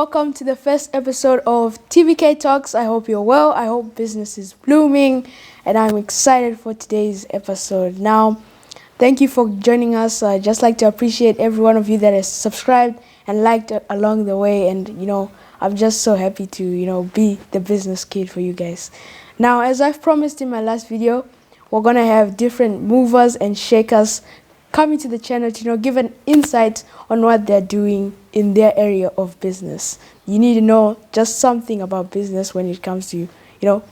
welcome to the first episode of TVK Talks. I hope you're well. I hope business is blooming, and I'm excited for today's episode. Now, thank you for joining us. I'd just like to appreciate every one of you that has subscribed and liked along the way, and I'm just so happy to be the business kid for you guys. Now, as I've promised in my last video, we're gonna have different movers and shakers coming to the channel to give an insight on what they're doing in their area of business. You need to know just something about business when it comes to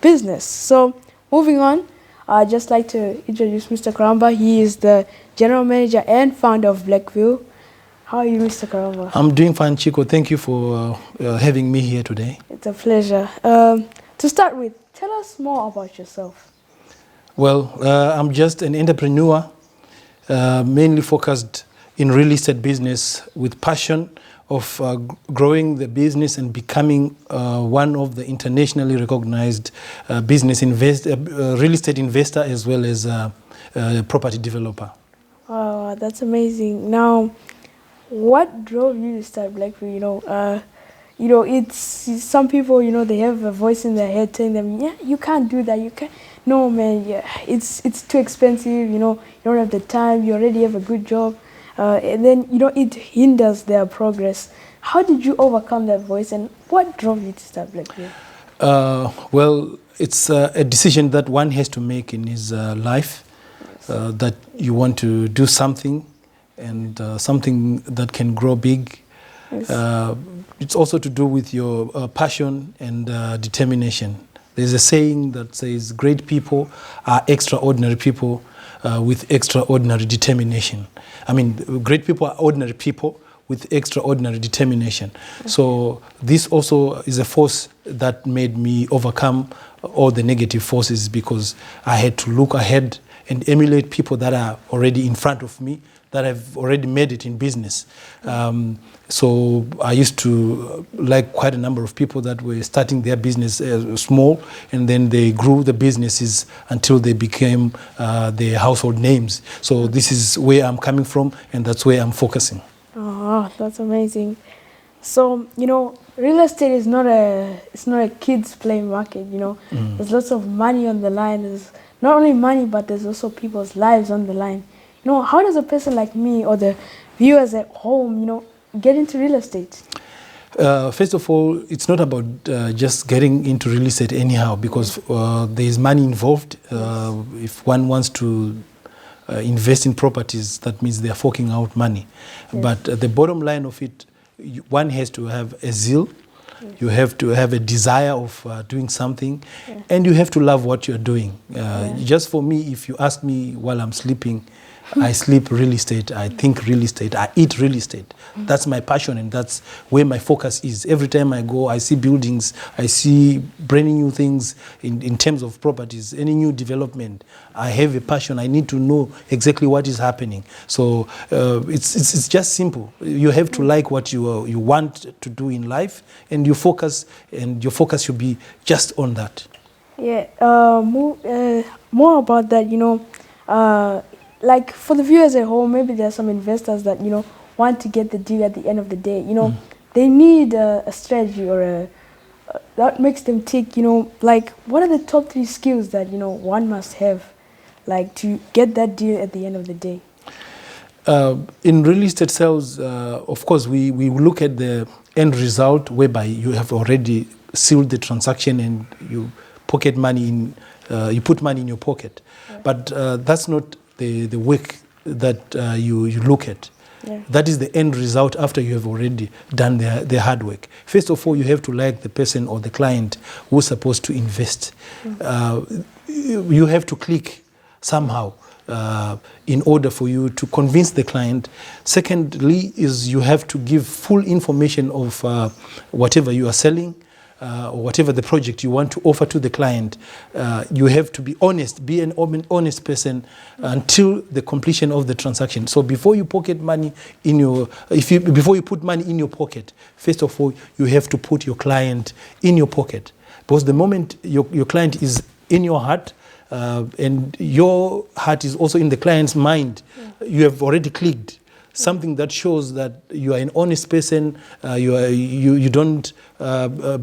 business. So moving on, I'd just like to introduce Mr. Kwaramba. He is the general manager and founder of Blackview. How are you, Mr. Kwaramba? I'm doing fine, Chico. Thank you for having me here today. It's a pleasure. To start with, tell us more about yourself. Well, I'm just an entrepreneur, mainly focused in real estate business with passion of growing the business and becoming one of the internationally recognized real estate investor as well as property developer. Wow, that's amazing. Now, what drove you to start Blackview? It's some people, they have a voice in their head telling them, yeah, you can't do that. You can't. No, man, yeah, it's too expensive. You don't have the time. You already have a good job, and then it hinders their progress. How did you overcome that voice, and what drove you to start Blackview? Well, it's a decision that one has to make in his life. Yes. That you want to do something, and something that can grow big. Yes. It's also to do with your passion and determination. There's a saying that says great people are extraordinary people with extraordinary determination. I mean, great people are ordinary people with extraordinary determination. Okay. So this also is a force that made me overcome all the negative forces, because I had to look ahead and emulate people that are already in front of me, that have already made it in business. So I used to like quite a number of people that were starting their business small, and then they grew the businesses until they became their household names. So this is where I'm coming from, and that's where I'm focusing. Oh, that's amazing. So, real estate is not a kids play market, There's lots of money on the line. There's not only money, but there's also people's lives on the line. How does a person like me or the viewers at home, get into real estate? First of all, it's not about just getting into real estate anyhow, because there is money involved. If one wants to invest in properties, that means they're forking out money. Yes. But the bottom line of it, one has to have a zeal. Yes. You have to have a desire of doing something, yeah. And you have to love what you're doing. Just for me, if you ask me while I'm sleeping, I sleep real estate, I think real estate, I eat real estate. That's my passion, and that's where my focus is. Every time I go, I see buildings, I see brand new things in terms of properties, any new development. I have a passion. I need to know exactly what is happening. So it's just simple. You have to like what you want to do in life, and your focus should be just on that. Yeah, more about that, like for the viewers at home, maybe there are some investors that want to get the deal at the end of the day. They need a strategy or that makes them tick. Like what are the top 3 skills that one must have, like to get that deal at the end of the day? In real estate sales, of course, we look at the end result, whereby you have already sealed the transaction and you pocket money in, you put money in your pocket. Yeah. But that's not the work that you look at. Yeah. That is the end result after you have already done the hard work. First of all, you have to like the person or the client who's supposed to invest. You have to click somehow in order for you to convince the client. Secondly, is you have to give full information of whatever you are selling, or whatever the project you want to offer to the client. You have to be honest, be an honest person until the completion of the transaction. So before you pocket money in before you put money in your pocket, first of all, you have to put your client in your pocket. Because the moment your client is in your heart, and your heart is also in the client's mind, you have already clicked. something that shows that you are an honest person, you don't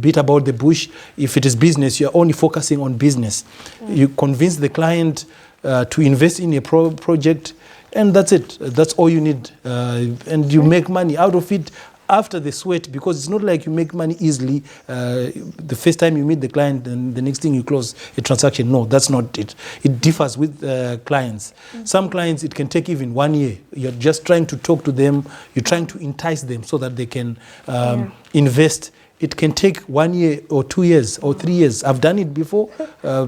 beat about the bush. If it is business, you are only focusing on business. You convince the client to invest in a project, and that's it. That's all you need. And you make money out of it after the sweat, because it's not like you make money easily the first time you meet the client and the next thing you close a transaction. No, that's not it. It differs with clients. Some clients, it can take even 1 year. You're just trying to talk to them. You're trying to entice them so that they can invest. It can take 1 year or 2 years or 3 years. I've done it before.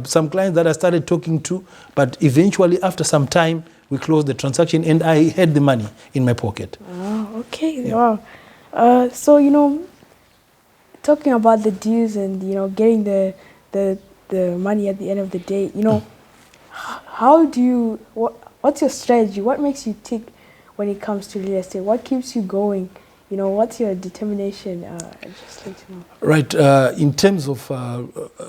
Some clients that I started talking to, but eventually after some time, we closed the transaction and I had the money in my pocket. Oh, okay. Yeah. Wow. So, you know, talking about the deals and, you know, getting the money at the end of the day, you know, how do you, what's your strategy? What makes you tick when it comes to real estate? What keeps you going? You know, what's your determination? I'd just like to know. Right. In terms of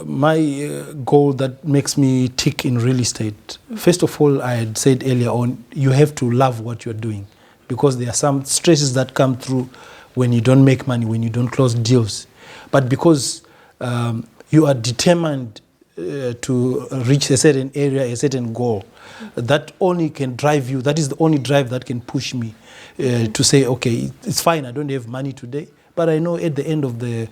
my goal that makes me tick in real estate, first of all, I had said earlier on, you have to love what you're doing, because there are some stresses that come through when you don't make money, when you don't close deals. But because you are determined to reach a certain area, a certain goal, that only can drive you. That is the only drive that can push me to say, okay, it's fine, I don't have money today, but I know at the end of the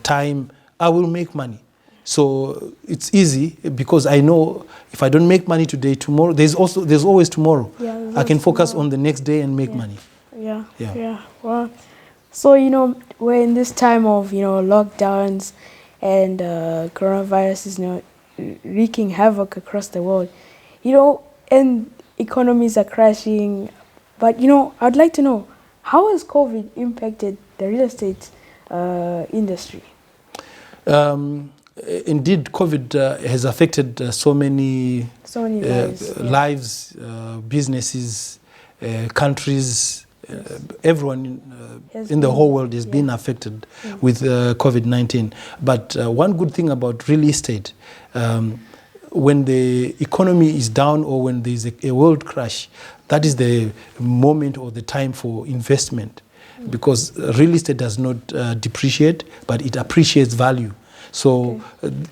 time, I will make money. So it's easy, because I know if I don't make money today, tomorrow, there's always tomorrow. Yeah, I can focus on the next day and make money. Yeah. Well, so, you know, we're in this time of, you know, lockdowns and coronavirus is, you know, wreaking havoc across the world, you know, and economies are crashing. But, you know, I'd like to know, how has COVID impacted the real estate industry? Indeed, COVID has affected so many lives, businesses, countries. Everyone in the whole world has been affected with COVID-19. But one good thing about real estate, when the economy is down or when there's a world crash, that is the moment or the time for investment, because real estate does not depreciate, but it appreciates value. So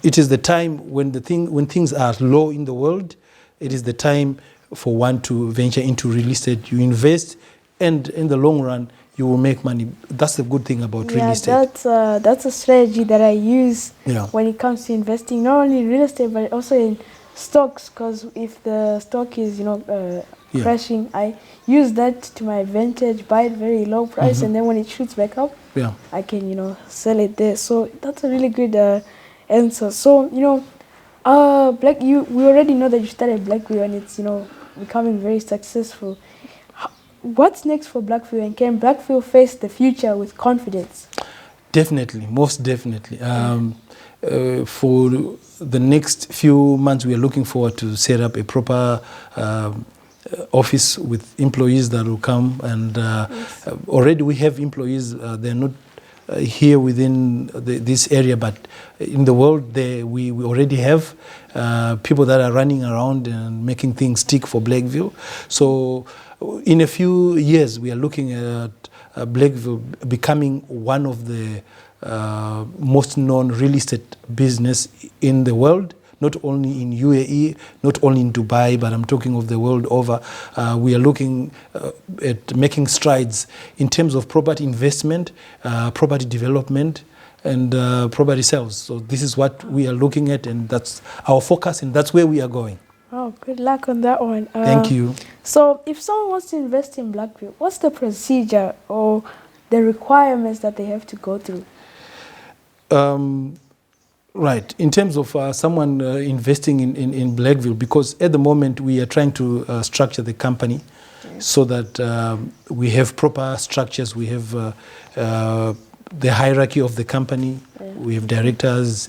it is the time when things are low in the world, it is the time for one to venture into real estate. You invest, and in the long run, you will make money. That's the good thing about real estate. That's a strategy that I use when it comes to investing, not only in real estate, but also in stocks, because if the stock is, you know, crashing, I use that to my advantage, buy it very low price, and then when it shoots back up, I can, you know, sell it there. So that's a really good answer. So, you know, we already know that you started Blackview and it's, you know, becoming very successful. What's next for Blackview, and can Blackview face the future with confidence? Definitely, most definitely. For the next few months, we are looking forward to set up a proper office with employees that will come, and already we have employees. They're not here within this area, but in the world, we already have people that are running around and making things tick for Blackview. So in a few years, we are looking at Blackview becoming one of the most known real estate business in the world, not only in UAE, not only in Dubai, but I'm talking of the world over. We are looking at making strides in terms of property investment, property development, and property sales. So this is what we are looking at, and that's our focus, and that's where we are going. Oh, good luck on that one. Thank you. So if someone wants to invest in Blackview, what's the procedure or the requirements that they have to go through? Right. In terms of someone investing in Blackview, because at the moment we are trying to structure the company so that we have proper structures. We have the hierarchy of the company. We have directors,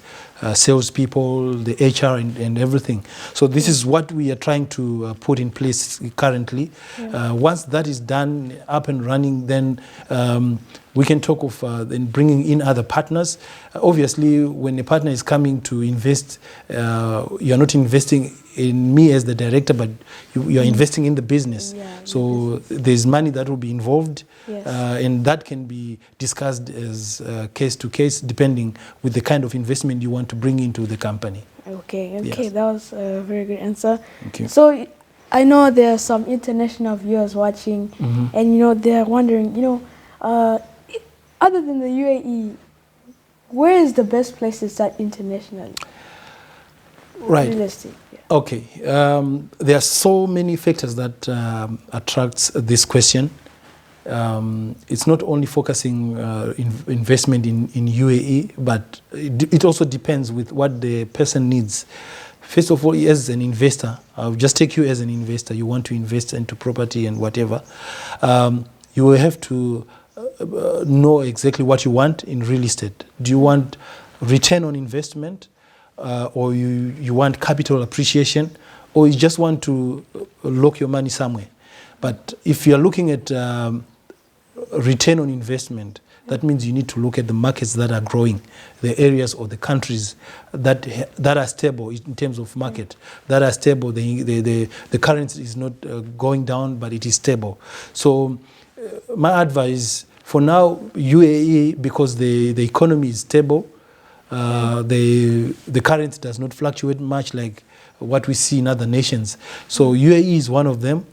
salespeople, the HR, and everything. So this is what we are trying to put in place currently. Once that is done, up and running, then we can talk of then bringing in other partners. Obviously, when a partner is coming to invest, you're not investing in me as the director, but you are investing in the business. So there's money that will be involved, and that can be discussed as case to case, depending with the kind of investment you want to bring into the company. Okay, Yes. that was a very good answer. Thank you. So I know there are some international viewers watching, and they're wondering, other than the UAE, where is the best place to start internationally? Right. Real estate. Yeah. Okay. There are so many factors that attracts this question. It's not only focusing investment in UAE, but it also depends with what the person needs. First of all, as an investor, I'll just take you as an investor. You want to invest into property and whatever. You will have to know exactly what you want in real estate. Do you want return on investment, or you want capital appreciation, or you just want to lock your money somewhere? But if you're looking at return on investment, that means you need to look at the markets that are growing, the areas or the countries that are stable in terms of market, that are stable. The currency is not going down, but it is stable. So my advice for now, UAE, because the economy is stable, the currency does not fluctuate much like what we see in other nations. So UAE is one of them.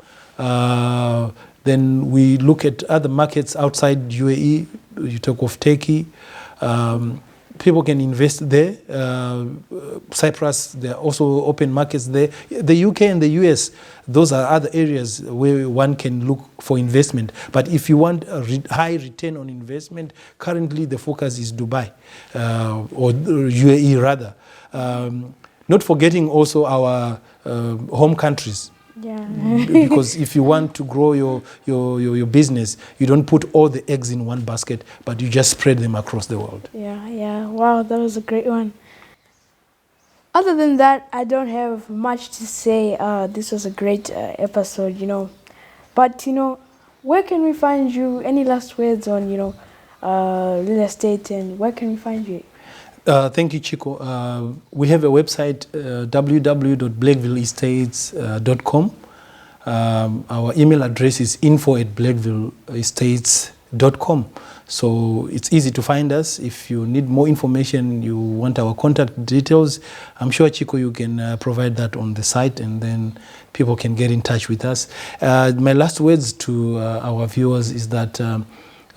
Then we look at other markets outside UAE. You talk of Turkey. People can invest there. Cyprus, there are also open markets there. The UK and the US, those are other areas where one can look for investment. But if you want a high return on investment, currently the focus is Dubai, or UAE rather. Not forgetting also our home countries. Because if you want to grow your business, you don't put all the eggs in one basket, but you just spread them across the world. Wow, that was a great one. Other than that, I don't have much to say. This was a great episode, But, where can we find you? Any last words on, real estate, and where can we find you? Thank you, Chico. We have a website, www.blakevilleestates.com. Our email address is info@blakevilleestates.com. So it's easy to find us. If you need more information, you want our contact details, I'm sure, Chico, you can provide that on the site, and then people can get in touch with us. My last words to our viewers is that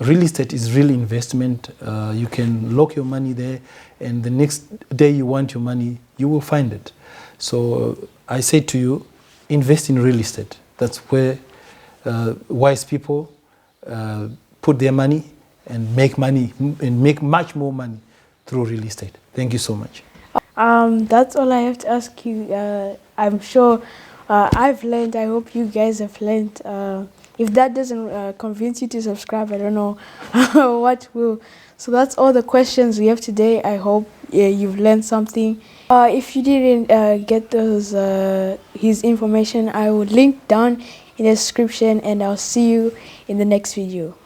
real estate is real investment. You can lock your money there, and the next day you want your money, you will find it. So I say to you, invest in real estate. That's where wise people put their money and make money, and make much more money through real estate. Thank you so much. That's all I have to ask you. I'm sure I've learned. I hope you guys have learned. If that doesn't convince you to subscribe, I don't know what will. So that's all the questions we have today. I hope you've learned something. If you didn't get his information, I will link down in the description, and I'll see you in the next video.